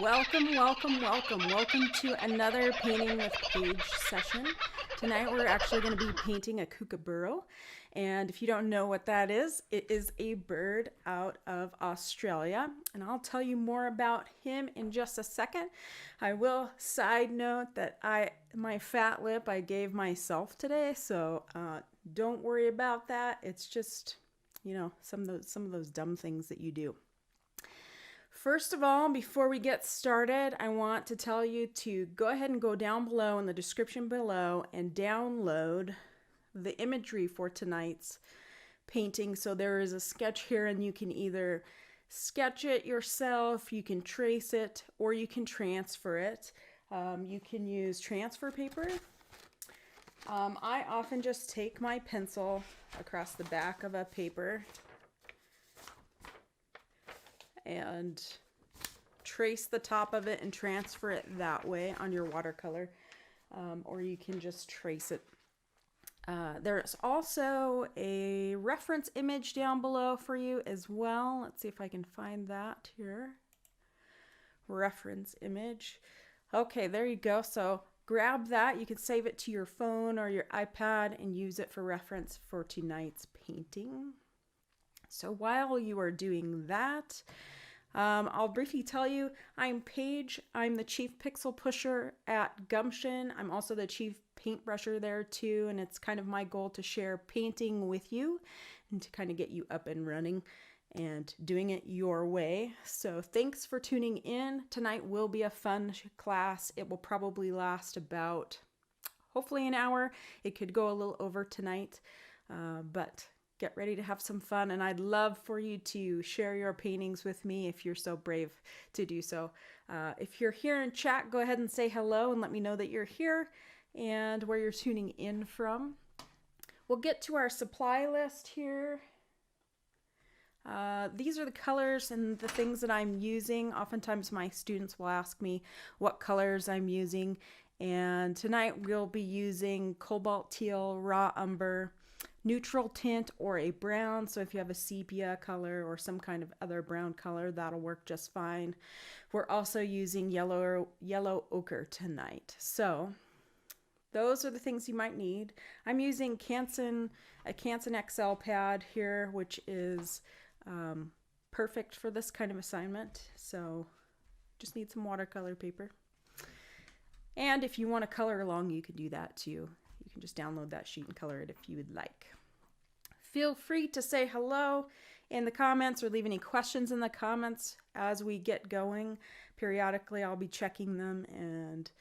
Welcome, welcome, welcome. Welcome to another Painting with Paige session. Tonight we're actually going to be painting a kookaburra. And if you don't know what that is, it is a bird out of Australia. And I'll tell you more about him in just a second. I will side note that my fat lip I gave myself today, so don't worry about that. It's just, you know, some of those dumb things that you do. First of all, before we get started, I want to tell you to go ahead and go down below in the description below and download the imagery for tonight's painting. So there is a sketch here and you can either sketch it yourself, you can trace it, or you can transfer it. You can use transfer paper. I often just take my pencil across the back of a paper and trace the top of it and transfer it that way on your watercolor, or you can just trace it. There's also a reference image down below for you as well. Let's see if I can find that here. Reference image. Okay, there you go. So grab that. You can save it to your phone or your iPad and use it for reference for tonight's painting. So while you are doing that, I'll briefly tell you, I'm Paige. I'm the chief pixel pusher at Gumption. I'm also the chief paintbrusher there too, and it's kind of my goal to share painting with you and to kind of get you up and running and doing it your way. So thanks for tuning in. Tonight will be a fun class. It will probably last about, hopefully, an hour. It could go a little over tonight, but get ready to have some fun, and I'd love for you to share your paintings with me if you're so brave to do so. If you're here in chat, go ahead and say hello and let me know that you're here and where you're tuning in from. We'll get to our supply list here. These are the colors and the things that I'm using. Oftentimes my students will ask me what colors I'm using, and tonight we'll be using cobalt teal, raw umber, neutral tint, or a brown. So if you have a sepia color or some kind of other brown color, that'll work just fine. We're also using yellow ochre tonight. So those are the things you might need. I'm using a Canson XL pad here, which is perfect for this kind of assignment. So just need some watercolor paper. And if you want to color along, you can do that too. You can just download that sheet and color it if you would like. Feel free to say hello in the comments or leave any questions in the comments as we get going. Periodically, I'll be checking them and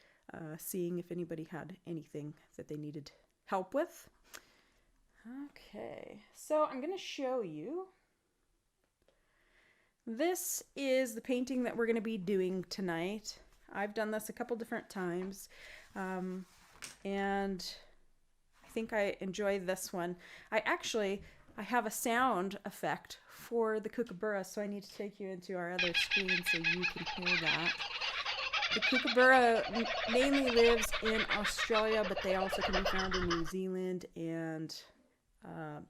seeing if anybody had anything that they needed help with. Okay, so I'm going to show you. This is the painting that we're going to be doing tonight. I've done this a couple different times, and I think I enjoy this one. I have a sound effect for the kookaburra, so I need to take you into our other screen so you can hear that. The kookaburra mainly lives in Australia, but they also can be found in New Zealand and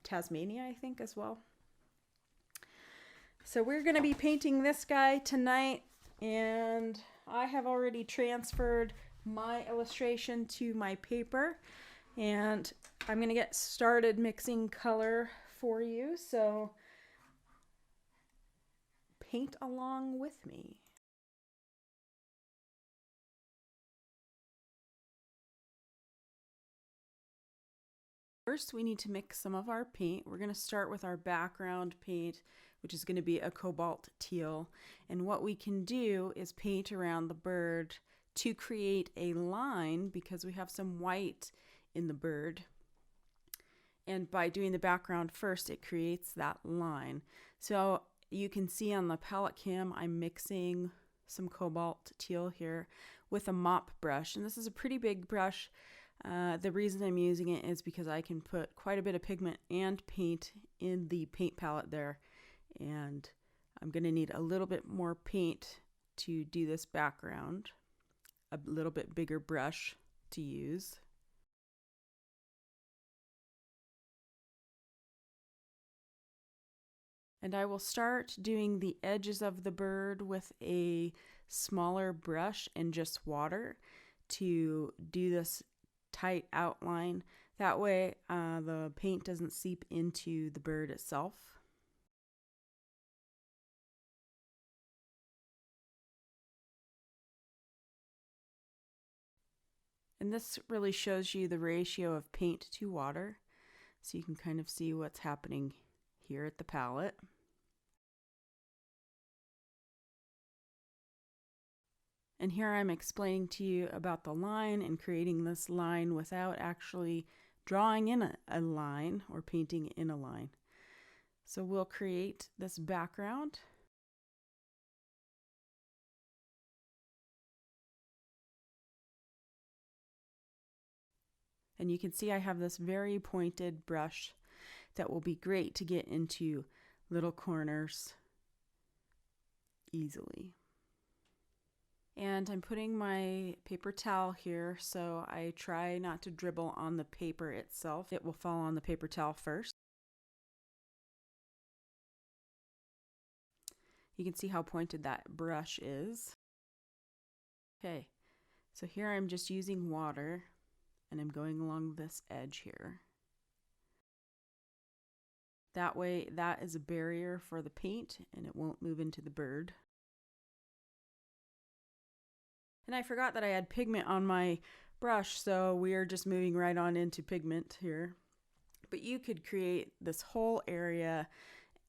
Tasmania, I think, as well. So we're going to be painting this guy tonight, and I have already transferred my illustration to my paper, and I'm going to get started mixing color for you, so paint along with me. First, we need to mix some of our paint. We're going to start with our background paint, which is going to be a cobalt teal. And what we can do is paint around the bird to create a line because we have some white in the bird. And by doing the background first, it creates that line. So you can see on the palette cam, I'm mixing some cobalt teal here with a mop brush. And this is a pretty big brush. The reason I'm using it is because I can put quite a bit of pigment and paint in the paint palette there. And I'm going to need a little bit more paint to do this background. A little bit bigger brush to use. And I will start doing the edges of the bird with a smaller brush and just water to do this tight outline. That way the paint doesn't seep into the bird itself. And this really shows you the ratio of paint to water, so you can kind of see what's happening here at the palette. And here I'm explaining to you about the line and creating this line without actually drawing in a line or painting in a line. So we'll create this background. And you can see I have this very pointed brush that will be great to get into little corners easily. And I'm putting my paper towel here, so I try not to dribble on the paper itself. It will fall on the paper towel first. You can see how pointed that brush is. Okay, so here I'm just using water and I'm going along this edge here. That way, that is a barrier for the paint and it won't move into the bird. And I forgot that I had pigment on my brush, so we are just moving right on into pigment here. But you could create this whole area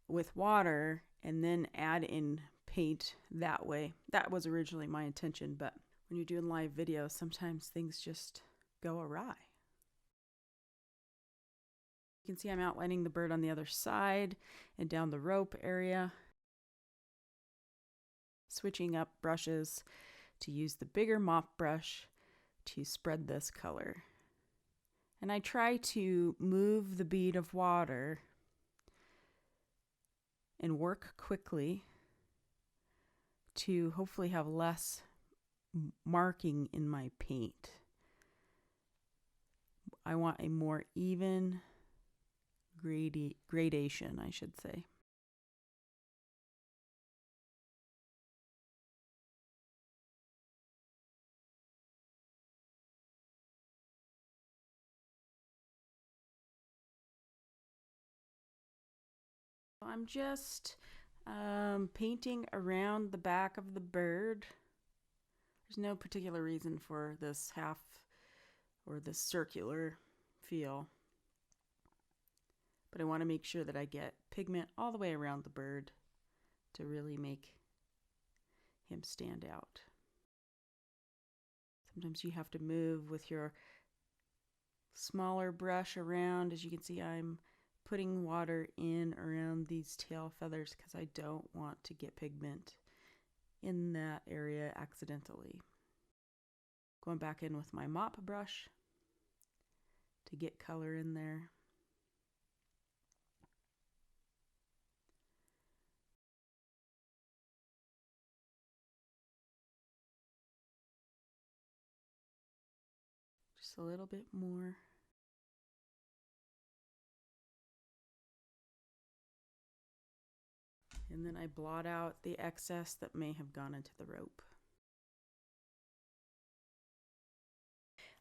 with water and then add in paint that way. That was originally my intention, but when you're doing live videos, sometimes things just go awry. You can see I'm outlining the bird on the other side and down the rope area. Switching up brushes to use the bigger mop brush to spread this color. And I try to move the bead of water and work quickly to hopefully have less marking in my paint. I want a more even gradation, I should say. I'm just painting around the back of the bird. There's no particular reason for this half or this circular feel, but I want to make sure that I get pigment all the way around the bird to really make him stand out. Sometimes you have to move with your smaller brush around. As you can see, I'm putting water in around these tail feathers because I don't want to get pigment in that area accidentally. Going back in with my mop brush to get color in there. Just a little bit more. And then I blot out the excess that may have gone into the rope.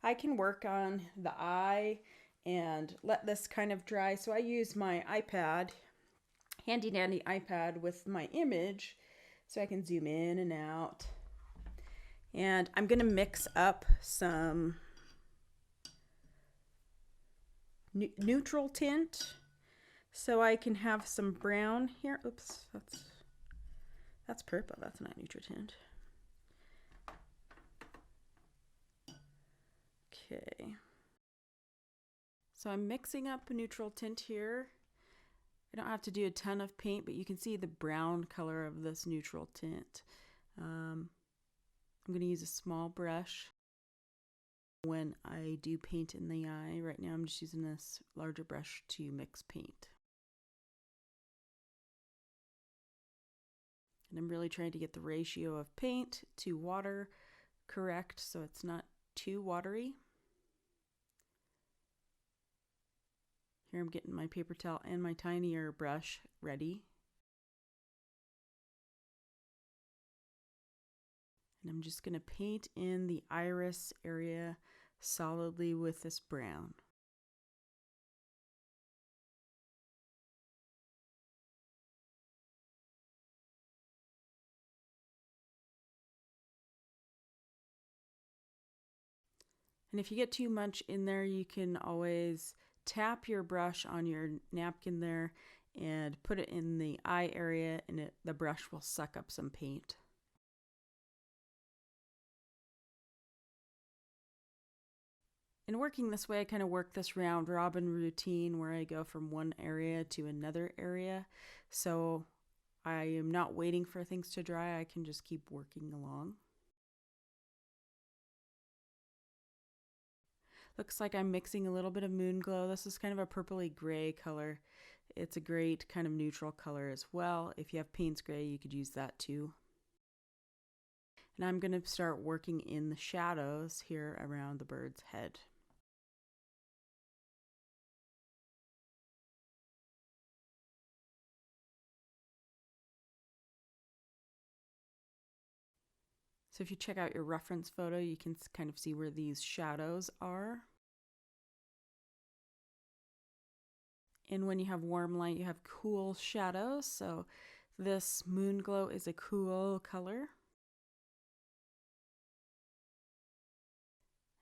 I can work on the eye and let this kind of dry. So I use my iPad, handy dandy iPad with my image so I can zoom in and out. And I'm going to mix up some neutral tint so I can have some brown here. Oops, that's purple. That's not neutral tint. Okay. So I'm mixing up a neutral tint here. I don't have to do a ton of paint, but you can see the brown color of this neutral tint. I'm going to use a small brush when I do paint in the eye. Right now I'm just using this larger brush to mix paint. And I'm really trying to get the ratio of paint to water correct so it's not too watery. Here I'm getting my paper towel and my tinier brush ready. And I'm just going to paint in the iris area solidly with this brown. And if you get too much in there, you can always tap your brush on your napkin there and put it in the eye area, and the brush will suck up some paint. In working this way, I kind of work this round robin routine where I go from one area to another area. So I am not waiting for things to dry. I can just keep working along. Looks like I'm mixing a little bit of moon glow. This is kind of a purpley gray color. It's a great kind of neutral color as well. If you have Payne's gray, you could use that too. And I'm going to start working in the shadows here around the bird's head. So if you check out your reference photo, you can kind of see where these shadows are. And when you have warm light, you have cool shadows. So this moon glow is a cool color.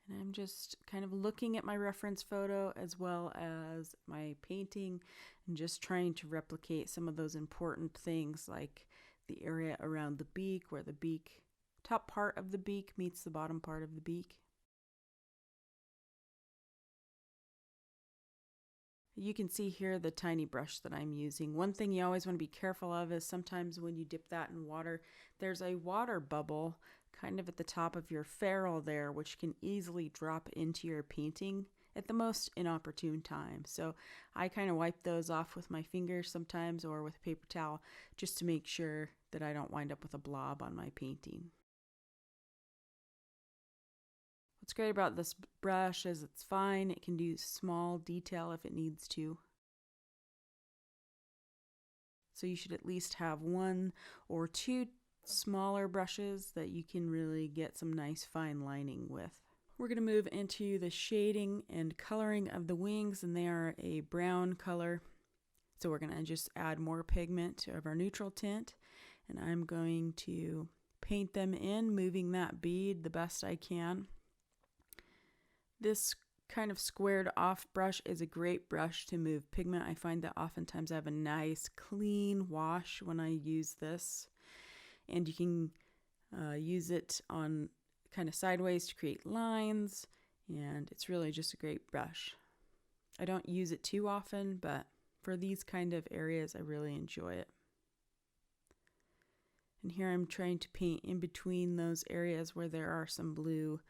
And I'm just kind of looking at my reference photo as well as my painting and just trying to replicate some of those important things, like the area around the beak, where the top part of the beak meets the bottom part of the beak. You can see here the tiny brush that I'm using. One thing you always want to be careful of is sometimes when you dip that in water, there's a water bubble kind of at the top of your ferrule there, which can easily drop into your painting at the most inopportune time. So I kind of wipe those off with my fingers sometimes or with a paper towel just to make sure that I don't wind up with a blob on my painting. What's great about this brush is it's fine. It can do small detail if it needs to. So you should at least have one or two smaller brushes that you can really get some nice fine lining with. We're going to move into the shading and coloring of the wings, and they are a brown color. So we're going to just add more pigment of our neutral tint, and I'm going to paint them in, moving that bead the best I can. This kind of squared off brush is a great brush to move pigment. I find that oftentimes I have a nice clean wash when I use this, and you can use it on kind of sideways to create lines, and it's really just a great brush. I don't use it too often, but for these kind of areas I really enjoy it. And here I'm trying to paint in between those areas where there are some blue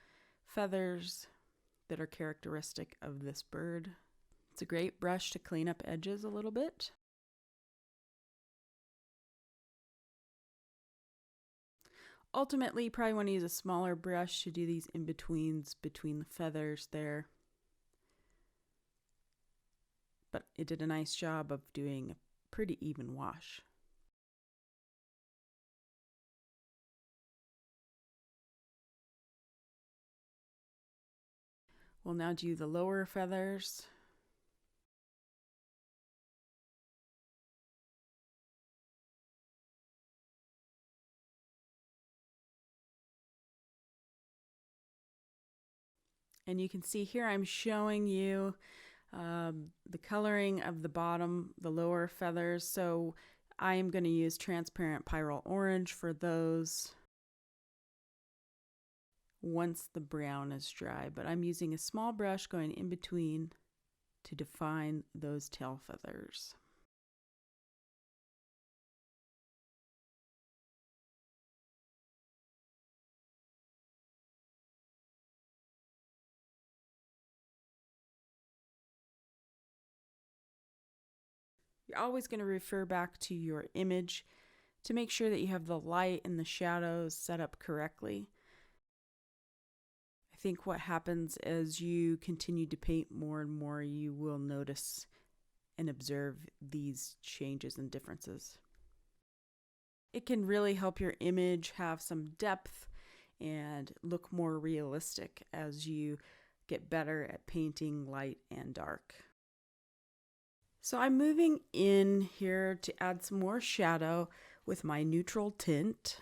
feathers that are characteristic of this bird. It's a great brush to clean up edges a little bit. Ultimately, you probably want to use a smaller brush to do these in-betweens between the feathers there. But it did a nice job of doing a pretty even wash. We'll now do the lower feathers. And you can see here I'm showing you the coloring of the bottom, the lower feathers. So I am going to use transparent pyrrole orange for those once the brown is dry, but I'm using a small brush going in between to define those tail feathers. You're always going to refer back to your image to make sure that you have the light and the shadows set up correctly. I think what happens as you continue to paint more and more, you will notice and observe these changes and differences. It can really help your image have some depth and look more realistic as you get better at painting light and dark. So I'm moving in here to add some more shadow with my neutral tint.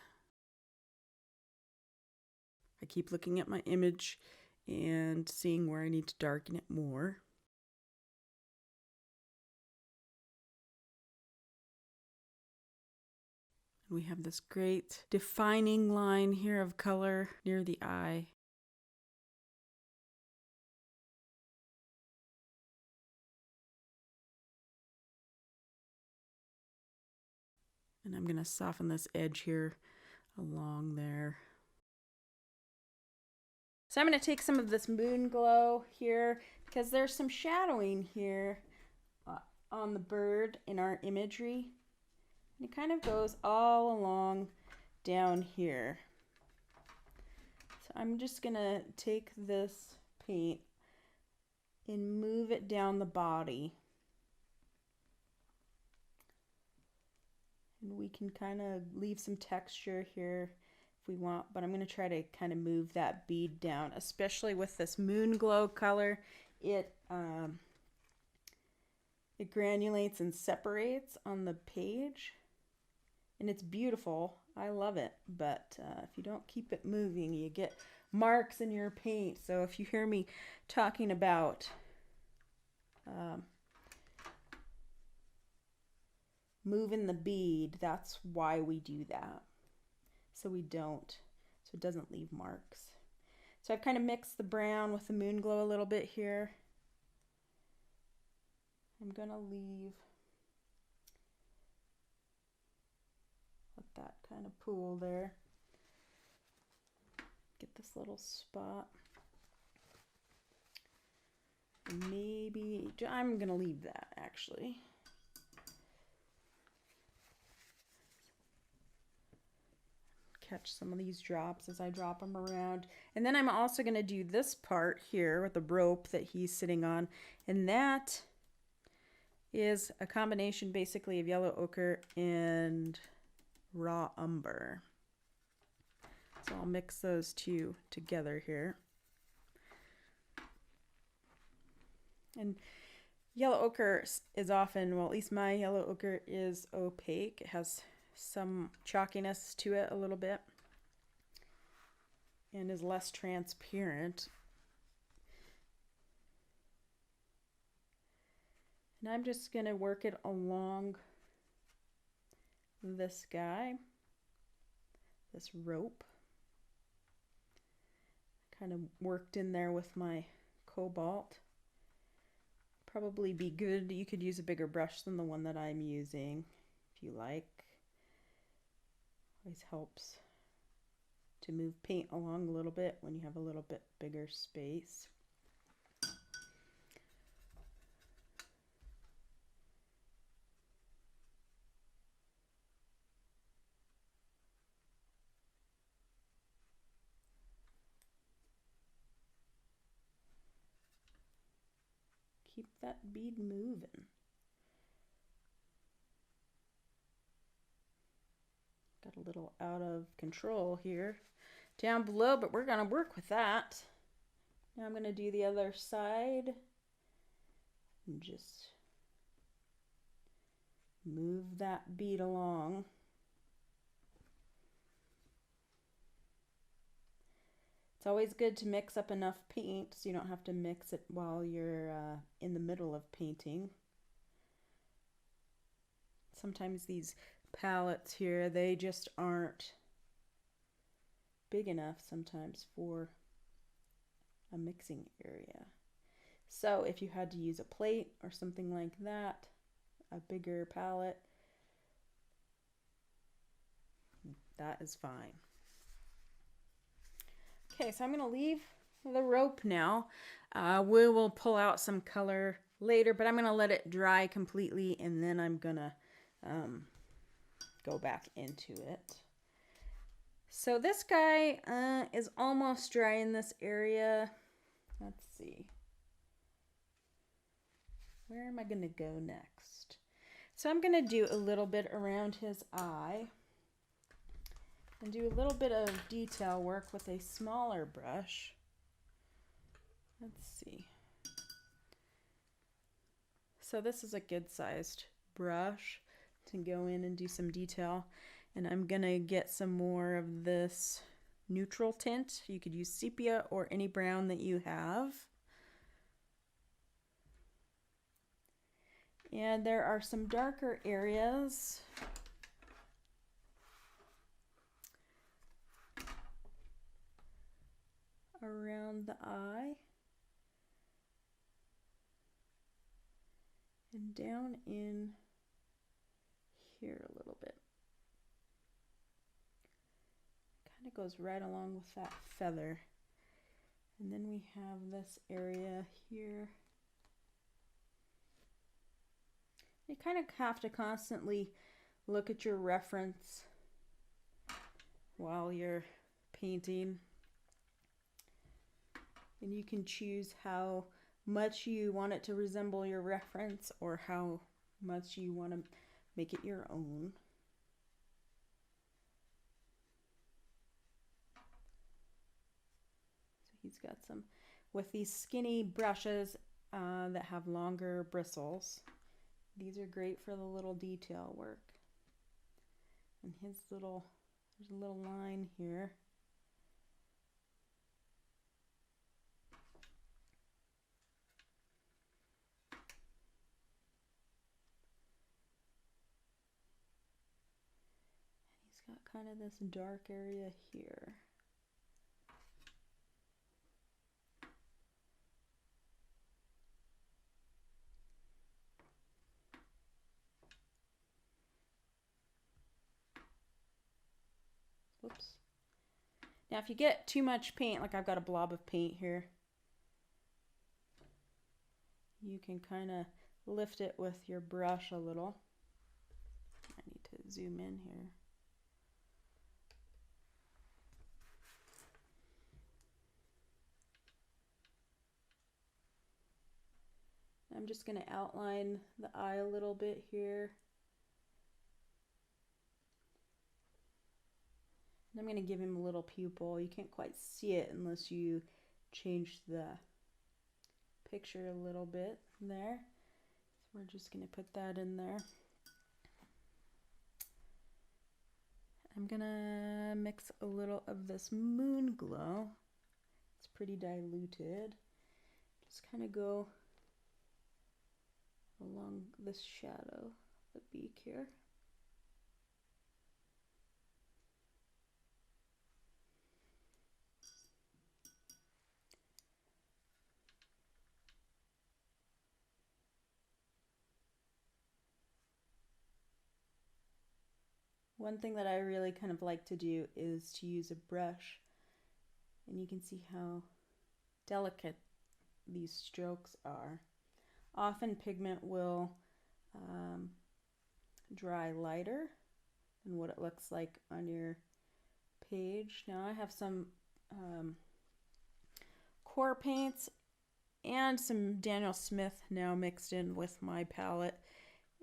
I keep looking at my image and seeing where I need to darken it more. We have this great defining line here of color near the eye. And I'm going to soften this edge here along there. So I'm going to take some of this moon glow here because there's some shadowing here on the bird in our imagery. And it kind of goes all along down here. So I'm just going to take this paint and move it down the body. And we can kind of leave some texture here if we want, but I'm going to try to kind of move that bead down, especially with this moon glow color. It granulates and separates on the page, and it's beautiful. I love it, but if you don't keep it moving, you get marks in your paint. So if you hear me talking about moving the bead, that's why we do that. So it doesn't leave marks. So I've kind of mixed the brown with the moon glow a little bit here. I'm gonna let that kind of pool there. Get this little spot. And maybe, I'm gonna leave that actually. Catch some of these drops as I drop them around. And then I'm also going to do this part here with the rope that he's sitting on, and that is a combination basically of yellow ochre and raw umber. So I'll mix those two together here. And yellow ochre is often, well, at least my yellow ochre is opaque. It has some chalkiness to it a little bit and is less transparent. And I'm just going to work it along this guy, this rope. Kind of worked in there with my cobalt. Probably be good. You could use a bigger brush than the one that I'm using if you like. Always helps to move paint along a little bit when you have a little bit bigger space. Keep that bead moving. Got a little out of control here down below, but we're going to work with that. Now I'm going to do the other side and just move that bead along. It's always good to mix up enough paint so you don't have to mix it while you're in the middle of painting. Sometimes these palettes here, they just aren't big enough sometimes for a mixing area. So if you had to use a plate or something like that, a bigger palette, that is fine. Okay, so I'm going to leave the rope now. We will pull out some color later, but I'm going to let it dry completely, and then I'm going to go back into it. So this guy is almost dry in this area. Let's see. Where am I going to go next? So I'm going to do a little bit around his eye. and do a little bit of detail work with a smaller brush. Let's see. So this is a good sized brush to go in and do some detail, and I'm gonna get some more of this neutral tint. You could use sepia or any brown that you have. And there are some darker areas around the eye and down in here a little bit. Kind of goes right along with that feather. And then we have this area here. You kind of have to constantly look at your reference while you're painting. And you can choose how much you want it to resemble your reference or how much you want to make it your own. So he's got some, with these skinny brushes that have longer bristles. These are great for the little detail work. And his little, there's a little line here. He's got kind of this dark area here. Whoops. Now if you get too much paint, like I've got a blob of paint here, you can kind of lift it with your brush a little. I need to zoom in here. I'm just going to outline the eye a little bit here. And I'm going to give him a little pupil. You can't quite see it unless you change the picture a little bit there. So we're just going to put that in there. I'm going to mix a little of this moon glow. It's pretty diluted. Just kind of go along this shadow, the beak here. One thing that I really kind of like to do is to use a brush, and you can see how delicate these strokes are. Often pigment will dry lighter than what it looks like on your page. Now I have some core paints and some Daniel Smith now mixed in with my palette,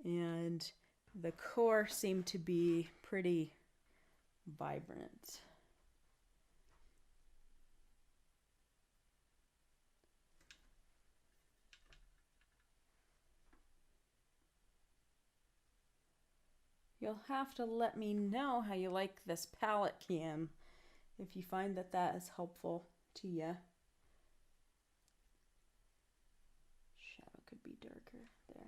and the core seemed to be pretty vibrant. You'll have to let me know how you like this palette cam if you find that that is helpful to you. Shadow could be darker there.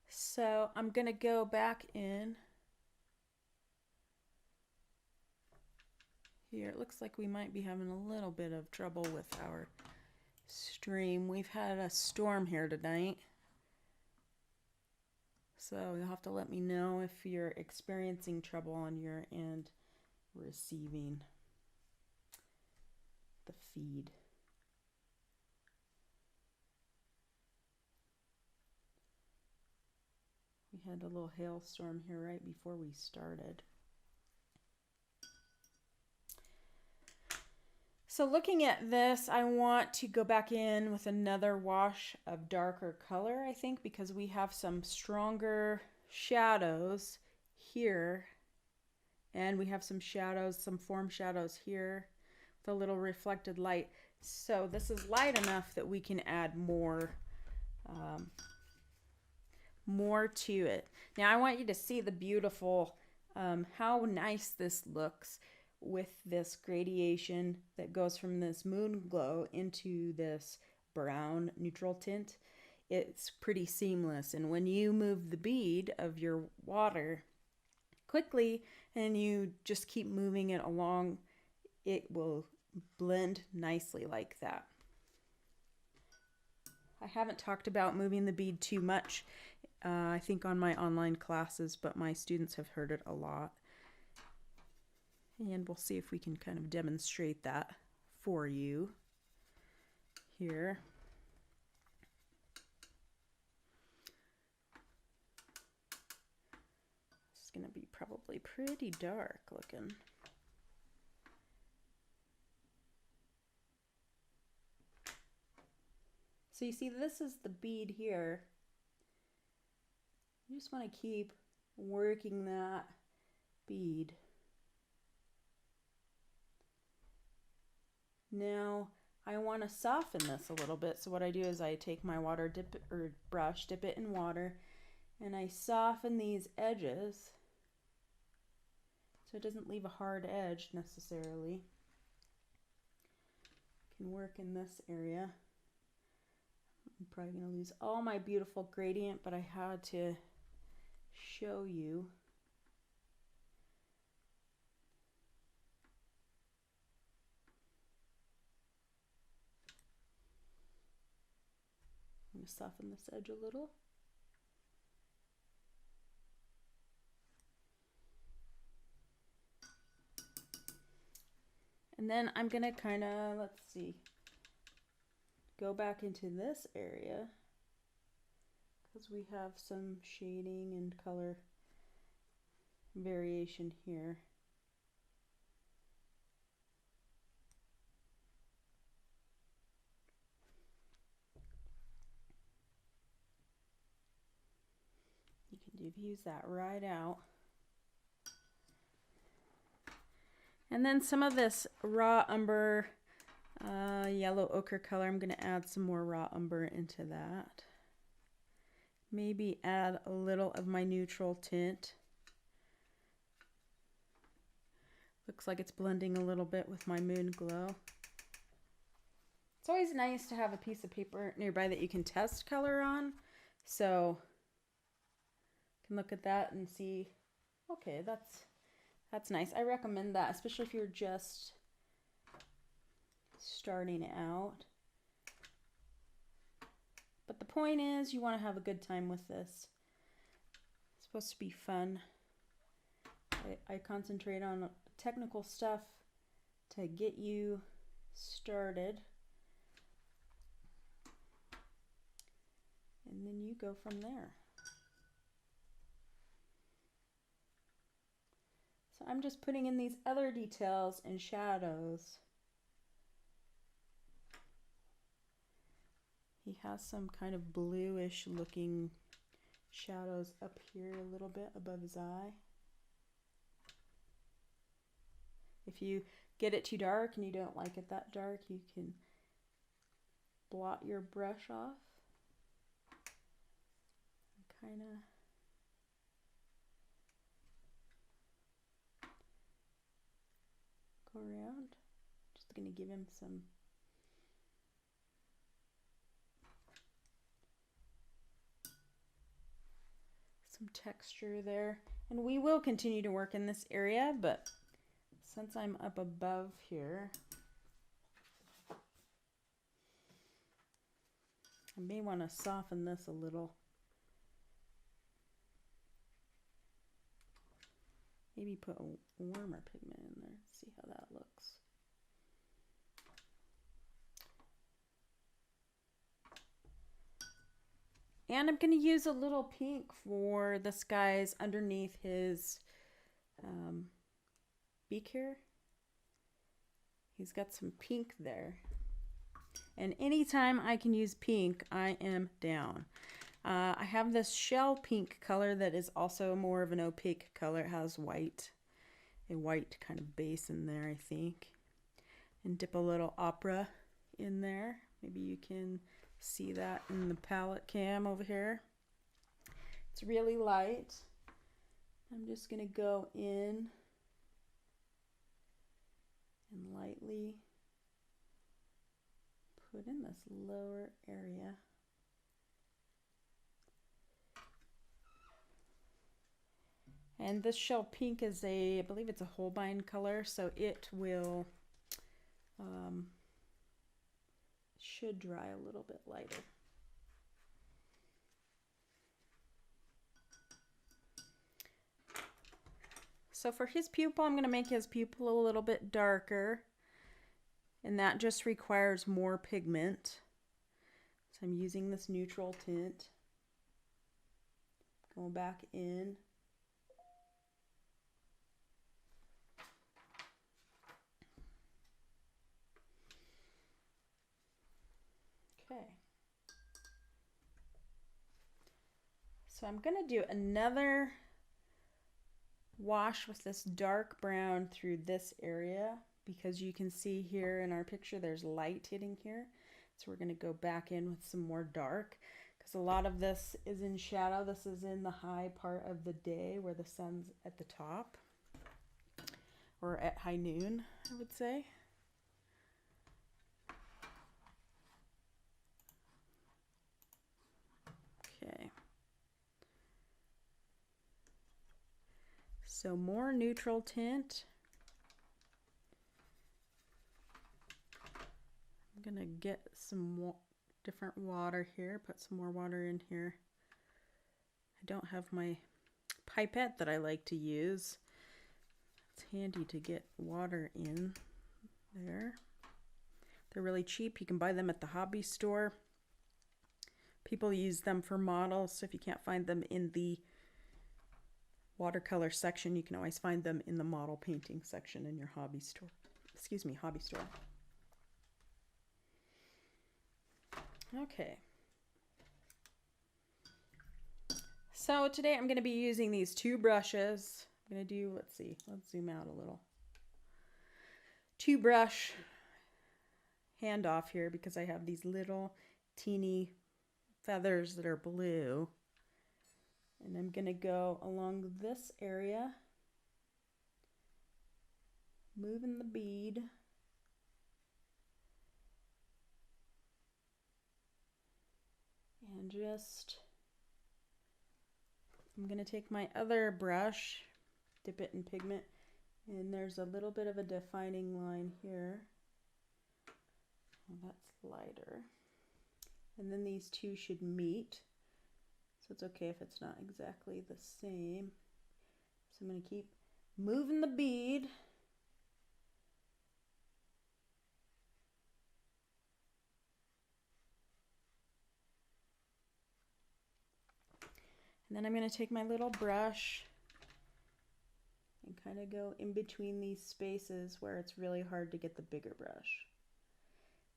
So I'm going to go back in here. It looks like we might be having a little bit of trouble with our stream. We've had a storm here tonight, so you'll have to let me know if you're experiencing trouble on your end receiving the feed. We had a little hailstorm here right before we started. So looking at this, I want to go back in with another wash of darker color, I think, because we have some stronger shadows here, and we have some shadows, some form shadows here with a little reflected light. So this is light enough that we can add more to it. Now I want you to see the beautiful, how nice this looks with this gradation that goes from this moon glow into this brown neutral tint. It's pretty seamless, and when you move the bead of your water quickly and you just keep moving it along, it will blend nicely like that. I haven't talked about moving the bead too much, I think on my online classes, but my students have heard it a lot. And we'll see if we can kind of demonstrate that for you here. It's going to be probably pretty dark looking. So you see, this is the bead here. You just want to keep working that bead. Now I want to soften this a little bit, so what I do is I take my water brush, dip it in water, and I soften these edges so it doesn't leave a hard edge necessarily. I can work in this area. I'm probably going to lose all my beautiful gradient, but I had to show you. I'm going to soften this edge a little. And then I'm going to kind of, let's see, go back into this area because we have some shading and color variation here. You can diffuse that right out. And then some of this raw umber, yellow ochre color, I'm going to add some more raw umber into that. Maybe add a little of my neutral tint. Looks like it's blending a little bit with my moon glow. It's always nice to have a piece of paper nearby that you can test color on. So you can look at that and see, okay, that's nice. I recommend that, especially if you're just starting out. But the point is, you want to have a good time with this. It's supposed to be fun. I concentrate on technical stuff to get you started. And then you go from there. So I'm just putting in these other details and shadows. He has some kind of bluish looking shadows up here a little bit above his eye. If you get it too dark and you don't like it that dark, you can blot your brush off. Kind of go around. Just going to give him some texture there. And we will continue to work in this area, but since I'm up above here, I may want to soften this a little. Maybe put a warmer pigment in there, see how that looks. And I'm going to use a little pink for this guy's underneath his beak here. He's got some pink there. And anytime I can use pink, I am down. I have this shell pink color that is also more of an opaque color. It has a white kind of base in there, I think. And dip a little opera in there. Maybe you can see that in the palette cam over here. It's really light. I'm just going to go in and lightly put in this lower area. And this shell pink is I believe it's a Holbein color, so it will, should dry a little bit lighter. So for his pupil, I'm going to make his pupil a little bit darker, and that just requires more pigment. So I'm using this neutral tint, going back in. Okay. So I'm going to do another wash with this dark brown through this area, because you can see here in our picture there's light hitting here. So we're going to go back in with some more dark, because a lot of this is in shadow. This is in the high part of the day where the sun's at the top, or at high noon, I would say. Okay. So more neutral tint. I'm gonna get some different water here, put some more water in here. I don't have my pipette that I like to use. It's handy to get water in there. They're really cheap. You can buy them at the hobby store. People use them for models, so if you can't find them in the watercolor section, you can always find them in the model painting section in your hobby store. Excuse me, hobby store. Okay. So today I'm going to be using these two brushes. I'm going to do, let's zoom out a little. Two brush handoff here, because I have these little teeny feathers that are blue. And I'm going to go along this area, moving the bead. And I'm going to take my other brush, dip it in pigment, and there's a little bit of a defining line here. Well, that's lighter. And then these two should meet. So it's okay if it's not exactly the same. So I'm going to keep moving the bead. And then I'm going to take my little brush and kind of go in between these spaces where it's really hard to get the bigger brush.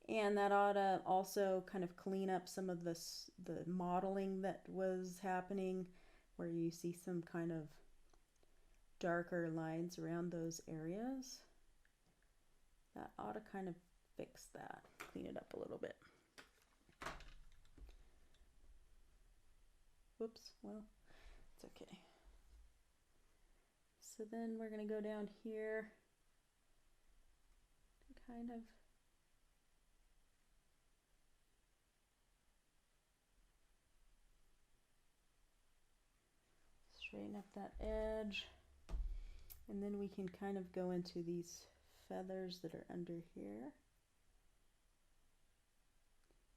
And that ought to also kind of clean up some of the modeling that was happening, where you see some kind of darker lines around those areas. That ought to kind of fix that, clean it up a little bit. Whoops, well, it's okay. So then we're going to go down here, kind of straighten up that edge, and then we can kind of go into these feathers that are under here.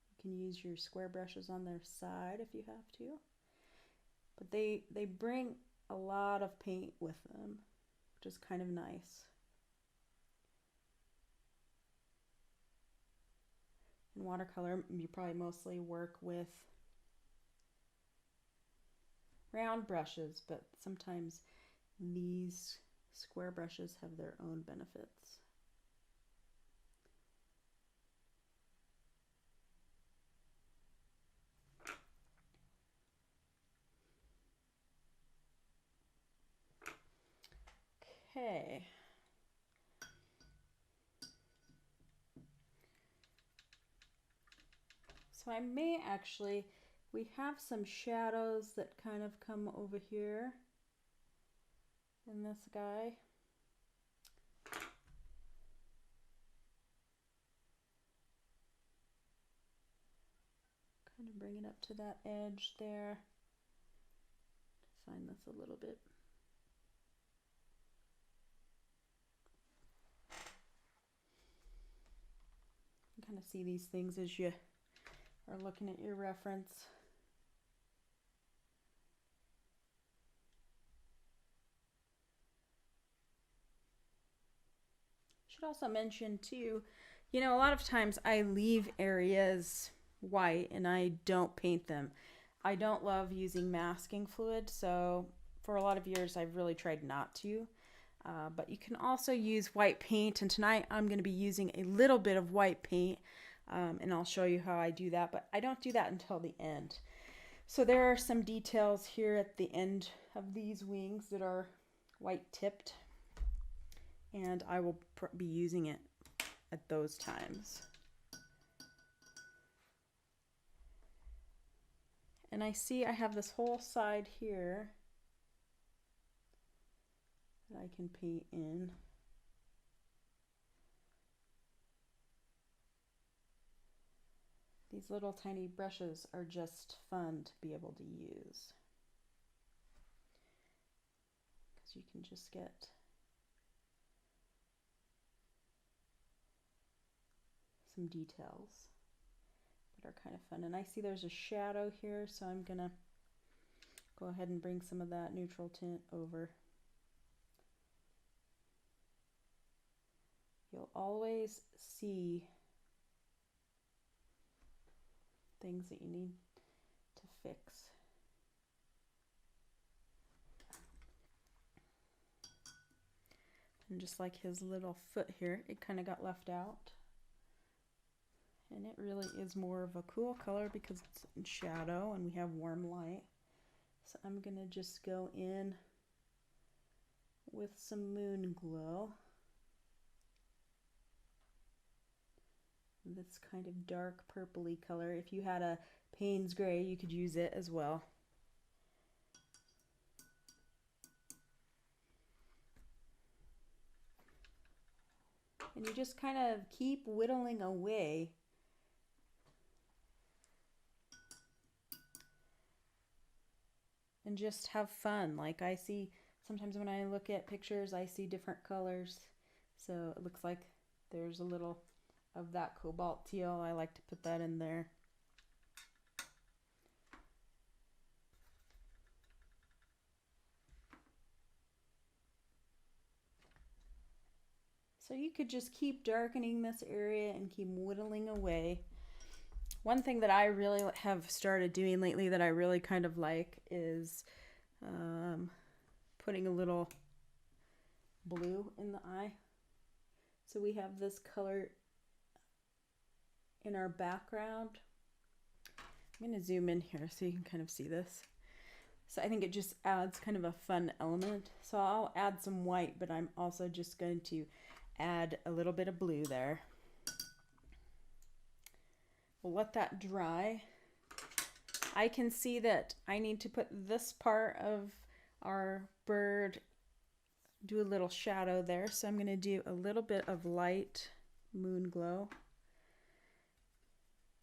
You can use your square brushes on their side if you have to, but they bring a lot of paint with them, which is kind of nice. In watercolor, you probably mostly work with round brushes, but sometimes these square brushes have their own benefits. Okay. So I may actually, we have some shadows that kind of come over here in this guy. Kind of bring it up to that edge there. Define this a little bit. You kind of see these things as you are looking at your reference. Should also mention too, you know, a lot of times I leave areas white and I don't paint them. I don't love using masking fluid, so for a lot of years I've really tried not to. But you can also use white paint, and tonight I'm going to be using a little bit of white paint, and I'll show you how I do that, but I don't do that until the end. So there are some details here at the end of these wings that are white tipped, and I will be using it at those times. And I see I have this whole side here that I can paint in. These little tiny brushes are just fun to be able to use, because you can just get some details that are kind of fun. And I see there's a shadow here, so I'm gonna go ahead and bring some of that neutral tint over. You'll always see things that you need to fix. And just like his little foot here, it kind of got left out. And it really is more of a cool color because it's in shadow and we have warm light. So I'm gonna just go in with some moon glow. This kind of dark purpley color. If you had a Payne's gray, you could use it as well. And you just kind of keep whittling away. And just have fun. Like I see, sometimes when I look at pictures, I see different colors. So it looks like there's a little of that cobalt teal. I like to put that in there. So you could just keep darkening this area and keep whittling away. One thing that I really have started doing lately that I really kind of like is putting a little blue in the eye. So we have this color in our background. I'm going to zoom in here so you can kind of see this. So I think it just adds kind of a fun element. So I'll add some white, but I'm also just going to add a little bit of blue there. We'll let that dry. I can see that I need to put this part of our bird, do a little shadow there. So I'm going to do a little bit of light moon glow.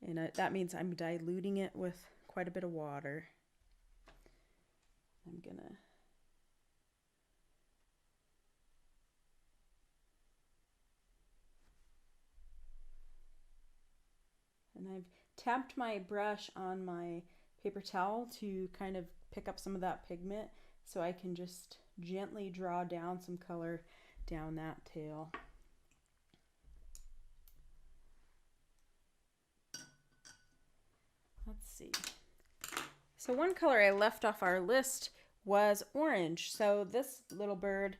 And that means I'm diluting it with quite a bit of water. I'm going to and I've tapped my brush on my paper towel to kind of pick up some of that pigment, so I can just gently draw down some color down that tail. Let's see. So one color I left off our list was orange. So this little bird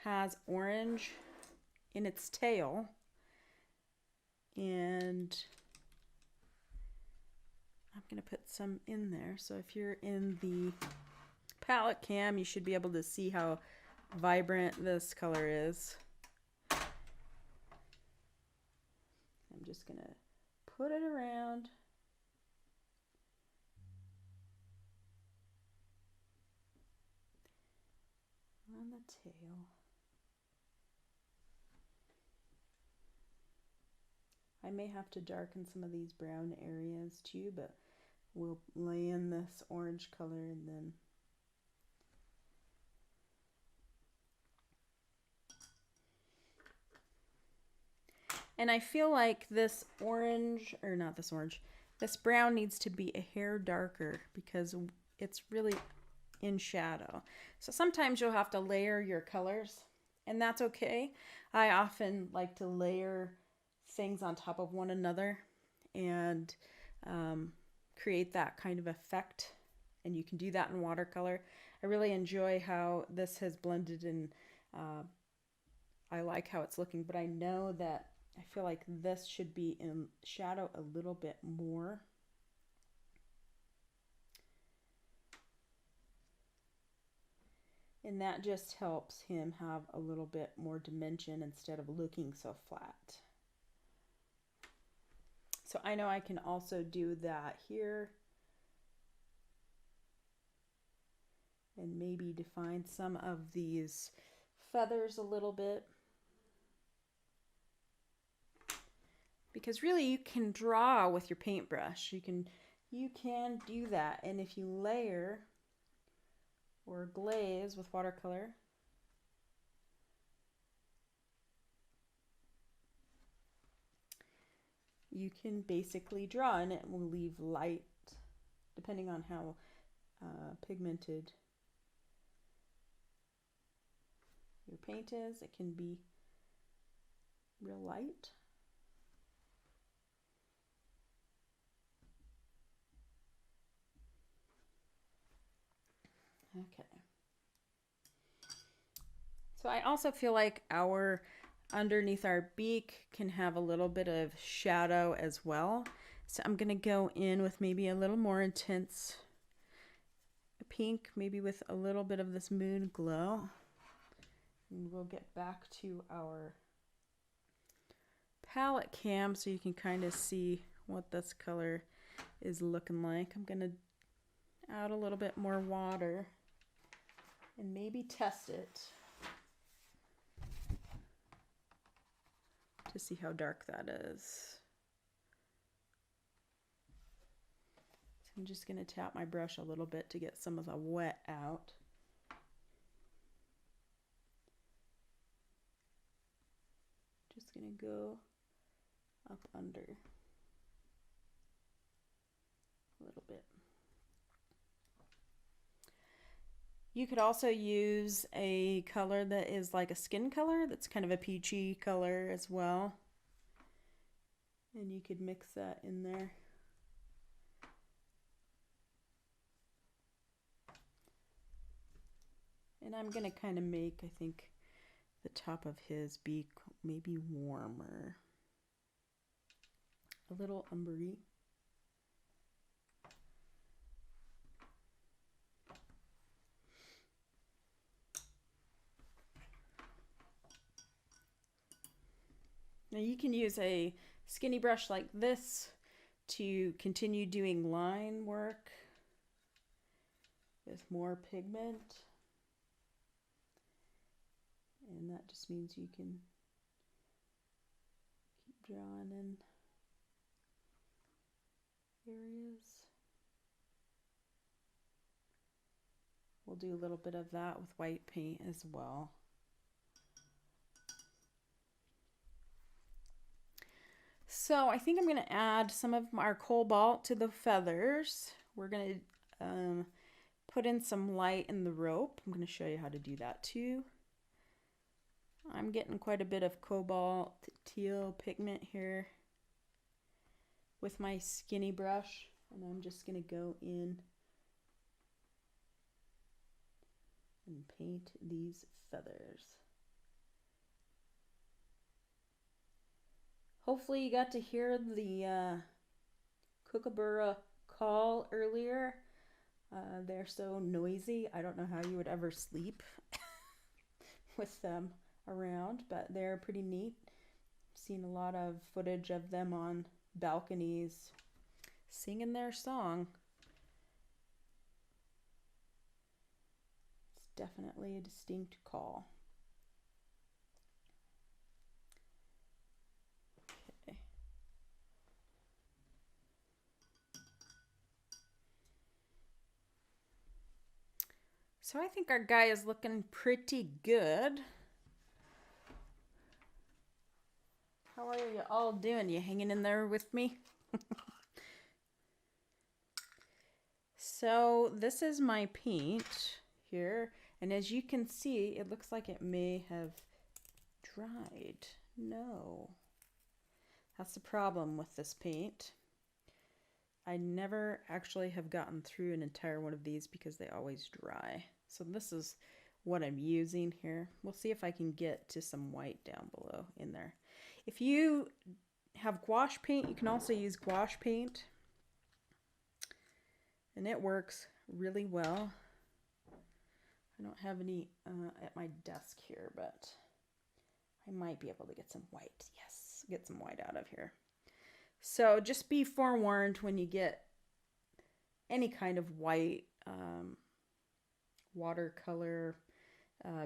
has orange in its tail, and I'm going to put some in there. So if you're in the palette cam, you should be able to see how vibrant this color is. I'm just gonna put it around. On the tail. I may have to darken some of these brown areas too, but we'll lay in this orange color and then and I feel like this orange, or not this orange, this brown needs to be a hair darker because it's really in shadow. So sometimes you'll have to layer your colors, and that's okay. I often like to layer things on top of one another and create that kind of effect, and you can do that in watercolor. I really enjoy how this has blended, and I like how it's looking, but I know that I feel like this should be in shadow a little bit more. And that just helps him have a little bit more dimension instead of looking so flat. So I know I can also do that here. And maybe define some of these feathers a little bit. Because really you can draw with your paintbrush. You can do that. And if you layer or glaze with watercolor, you can basically draw, and it will leave light depending on how pigmented your paint is. It can be real light. Okay. So I also feel like our underneath our beak can have a little bit of shadow as well. So I'm going to go in with maybe a little more intense pink, maybe with a little bit of this moon glow. And we'll get back to our palette cam so you can kind of see what this color is looking like. I'm going to add a little bit more water and maybe test it to see how dark that is. So I'm just going to tap my brush a little bit to get some of the wet out. Just going to go up under a little bit. You could also use a color that is like a skin color, that's kind of a peachy color as well. And you could mix that in there. And I'm going to kind of make, I think, the top of his beak maybe warmer. A little umbery. Now you can use a skinny brush like this to continue doing line work with more pigment. And that just means you can keep drawing in areas. We'll do a little bit of that with white paint as well. So I think I'm going to add some of our cobalt to the feathers. We're going to put in some light in the rope. I'm going to show you how to do that too. I'm getting quite a bit of cobalt teal pigment here with my skinny brush, and I'm just going to go in and paint these feathers. Hopefully you got to hear the kookaburra call earlier. They're so noisy. I don't know how you would ever sleep. with them around, but they're pretty neat. Seen a lot of footage of them on balconies singing their song. It's definitely a distinct call. Okay. So I think our guy is looking pretty good. How are you all doing? You hanging in there with me? So this is my paint here, and as you can see, it looks like it may have dried. No, that's the problem with this paint. I never actually have gotten through an entire one of these because they always dry. So this is what I'm using here. We'll see if I can get to some white down below in there. If you have gouache paint, you can also use gouache paint, and it works really well. I don't have any at my desk here, but I might be able to get some white. Yes, get some white out of here. So just be forewarned when you get any kind of white watercolor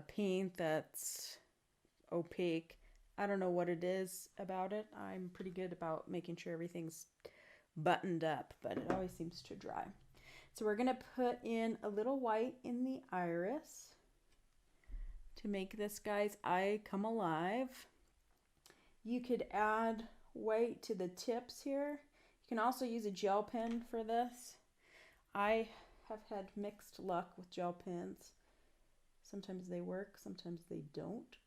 paint that's opaque. I don't know what it is about it. I'm pretty good about making sure everything's buttoned up, but it always seems to dry. So we're going to put in a little white in the iris to make this guy's eye come alive. You could add white to the tips here. You can also use a gel pen for this. I have had mixed luck with gel pens. Sometimes they work, sometimes they don't.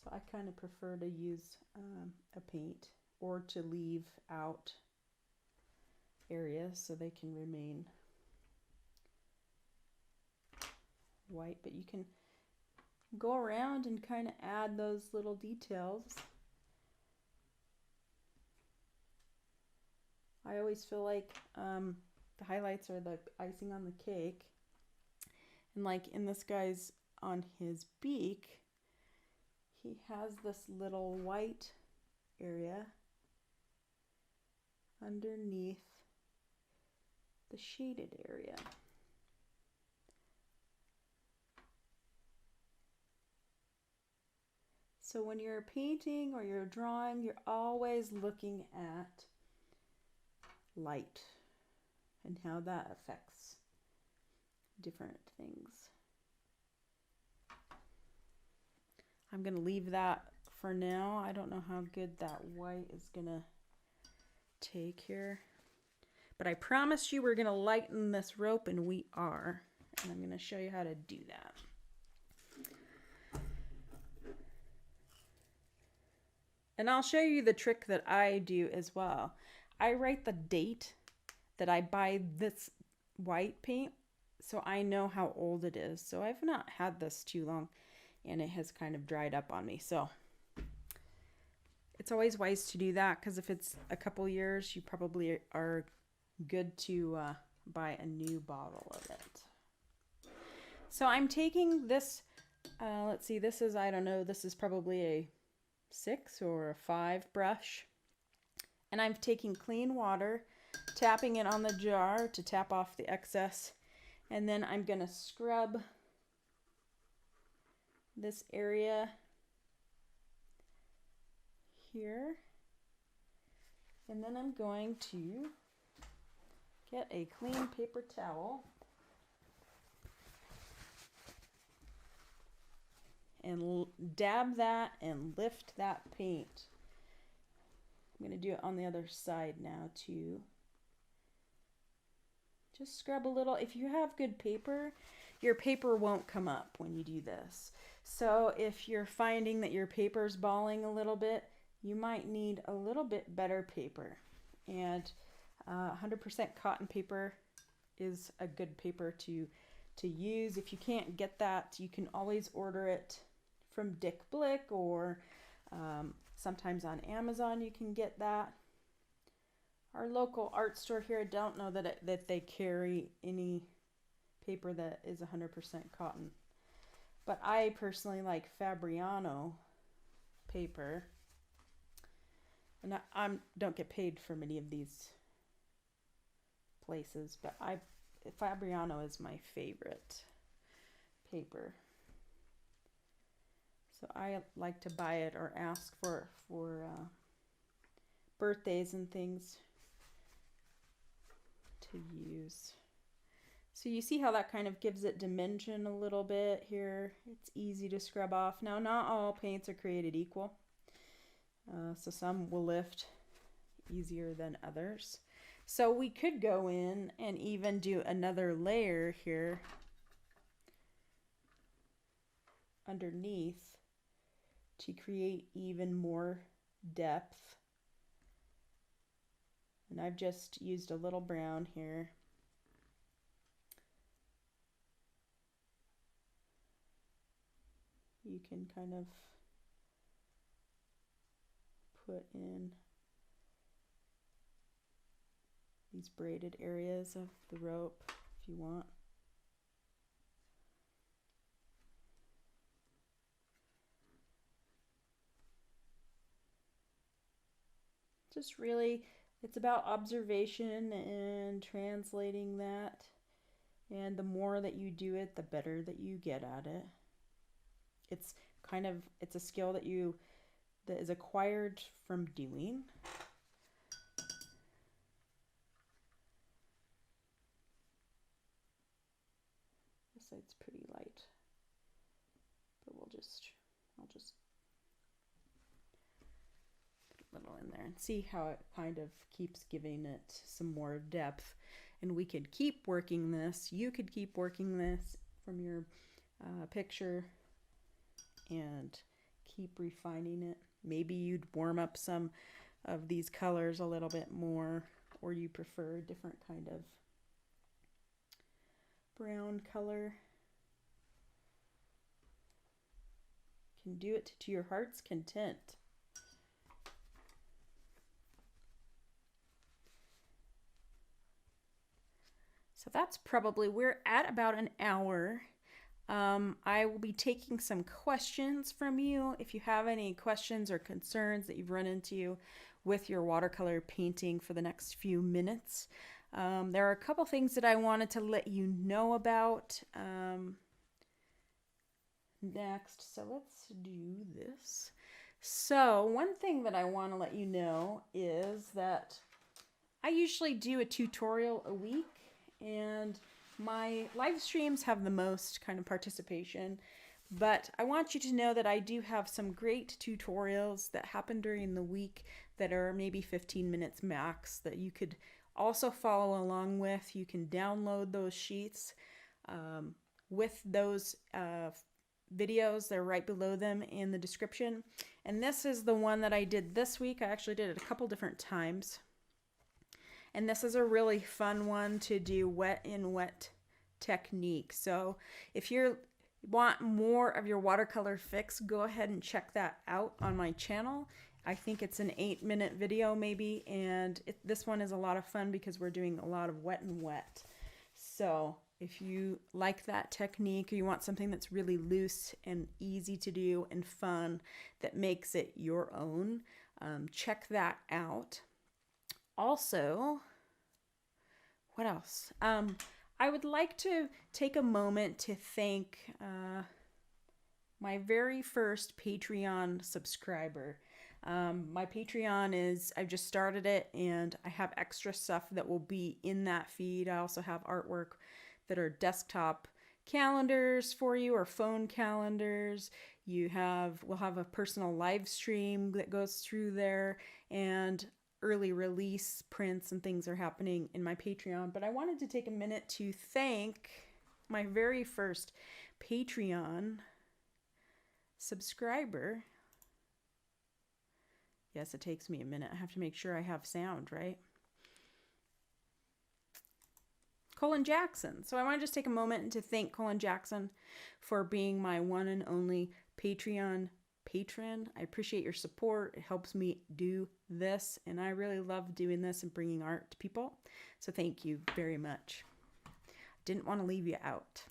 So I kind of prefer to use a paint or to leave out areas so they can remain white, but you can go around and kind of add those little details. I always feel like the highlights are the icing on the cake. And like in this guy's, on his beak, he has this little white area underneath the shaded area. So when you're painting or you're drawing, you're always looking at light and how that affects different things. I'm going to leave that for now. I don't know how good that white is going to take here. But I promised you we're going to lighten this rope, and we are. And I'm going to show you how to do that. And I'll show you the trick that I do as well. I write the date that I buy this white paint so I know how old it is. So I've not had this too long and it has kind of dried up on me. So it's always wise to do that, because if it's a couple years, you probably are good to buy a new bottle of it. So I'm taking this, let's see, this is, I don't know, this is probably a 6 or a 5 brush. And I'm taking clean water, tapping it on the jar to tap off the excess. And then I'm going to scrub this area here. And then I'm going to get a clean paper towel and dab that and lift that paint. I'm going to do it on the other side now too. Just scrub a little. If you have good paper, your paper won't come up when you do this. So if you're finding that your paper's balling a little bit, you might need a little bit better paper. And 100% cotton paper is a good paper to use. If you can't get that, you can always order it from Dick Blick, or sometimes on Amazon you can get that. Our local art store here, I don't know that they carry any paper that is 100% cotton. but I personally like Fabriano paper. And I don't get paid for many of these places, but Fabriano is my favorite paper. So I like to buy it or ask for birthdays and things to use. So you see how that kind of gives it dimension a little bit here. It's easy to scrub off. Now, not all paints are created equal. So some will lift easier than others. So we could go in and even do another layer here underneath to create even more depth. And I've just used a little brown here. You can kind of put in these braided areas of the rope if you want. Just really, it's about observation and translating that. And the more that you do it, the better that you get at it. It's a skill that is acquired from doing. This side's pretty light, but I'll just put a little in there and see how it kind of keeps giving it some more depth. And we could keep working this. You could keep working this from your picture and keep refining it. Maybe you'd warm up some of these colors a little bit more, or you prefer a different kind of brown color. You can do it to your heart's content. So that's probably, we're at about an hour. I will be taking some questions from you. If you have any questions or concerns that you've run into with your watercolor painting for the next few minutes. There are a couple things that I wanted to let you know about next. So let's do this. So one thing that I want to let you know is that I usually do a tutorial a week, and my live streams have the most kind of participation, but I want you to know that I do have some great tutorials that happen during the week that are maybe 15 minutes max that you could also follow along with. You can download those sheets with those videos. They're right below them in the description. And this is the one that I did this week. I actually did it a couple different times. And this is a really fun one to do wet in wet technique. So if you want more of your watercolor fix, go ahead and check that out on my channel. I think it's an 8-minute video maybe, and this one is a lot of fun because we're doing a lot of wet and wet. So if you like that technique, or you want something that's really loose and easy to do and fun that makes it your own, check that out. Also, what else? I would like to take a moment to thank my very first Patreon subscriber. My Patreon is, I've just started it, and I have extra stuff that will be in that feed. I also have artwork that are desktop calendars for you, or phone calendars. We'll have a personal live stream that goes through there, and early release prints and things are happening in my Patreon. But I wanted to take a minute to thank my very first Patreon subscriber. Yes, it takes me a minute. I have to make sure I have sound, right? Colin Jackson. So I want to just take a moment to thank Colin Jackson for being my one and only Patreon patron. I appreciate your support. It helps me do this, and I really love doing this and bringing art to people. So thank you very much. Didn't want to leave you out.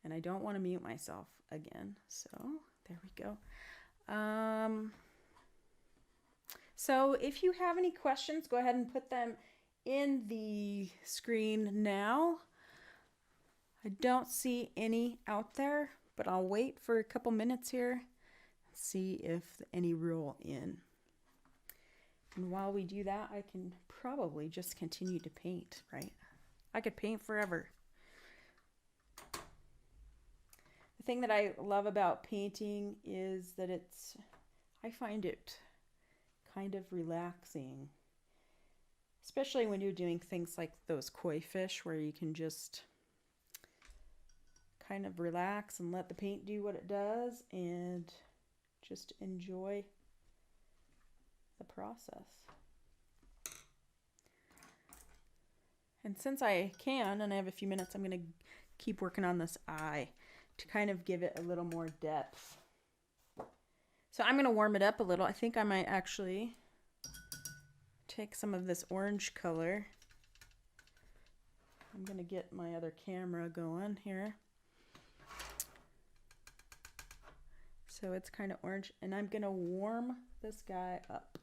And I don't want to mute myself again. So there we go. So if you have any questions, go ahead and put them in the screen now. I don't see any out there, but I'll wait for a couple minutes here and see if any roll in. And while we do that, I can probably just continue to paint, right? I could paint forever. The thing that I love about painting is that I find it kind of relaxing, especially when you're doing things like those koi fish where you can just kind of relax and let the paint do what it does and just enjoy the process. And since I can and I have a few minutes, I'm going to keep working on this eye to kind of give it a little more depth. So I'm going to warm it up a little. I think I might actually take some of this orange color. I'm going to get my other camera going here. So it's kind of orange, and I'm going to warm this guy up.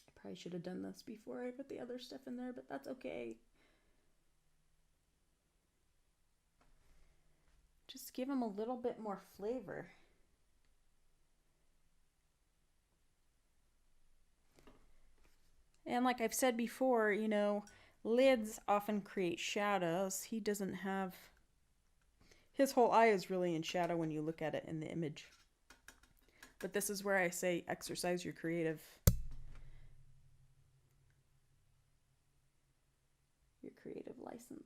I probably should have done this before I put the other stuff in there, but that's okay. Just give him a little bit more flavor. And like I've said before, you know, lids often create shadows. He doesn't have... His whole eye is really in shadow when you look at it in the image. But this is where I say exercise your creative license.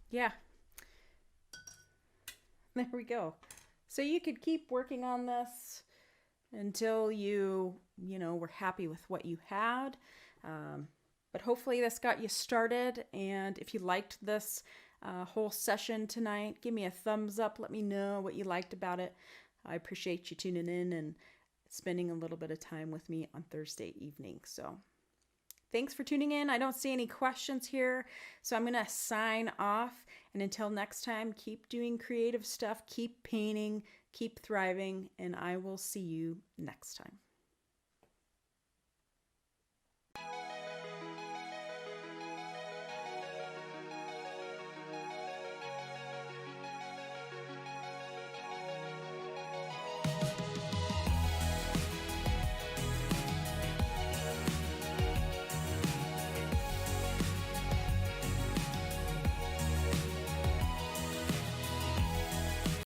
Yeah. There we go. So you could keep working on this until you know, were happy with what you had. But hopefully this got you started. And if you liked this whole session tonight, give me a thumbs up. Let me know what you liked about it. I appreciate you tuning in and spending a little bit of time with me on Thursday evening. So thanks for tuning in. I don't see any questions here, so I'm going to sign off. And until next time, keep doing creative stuff, keep painting, keep thriving, and I will see you next time.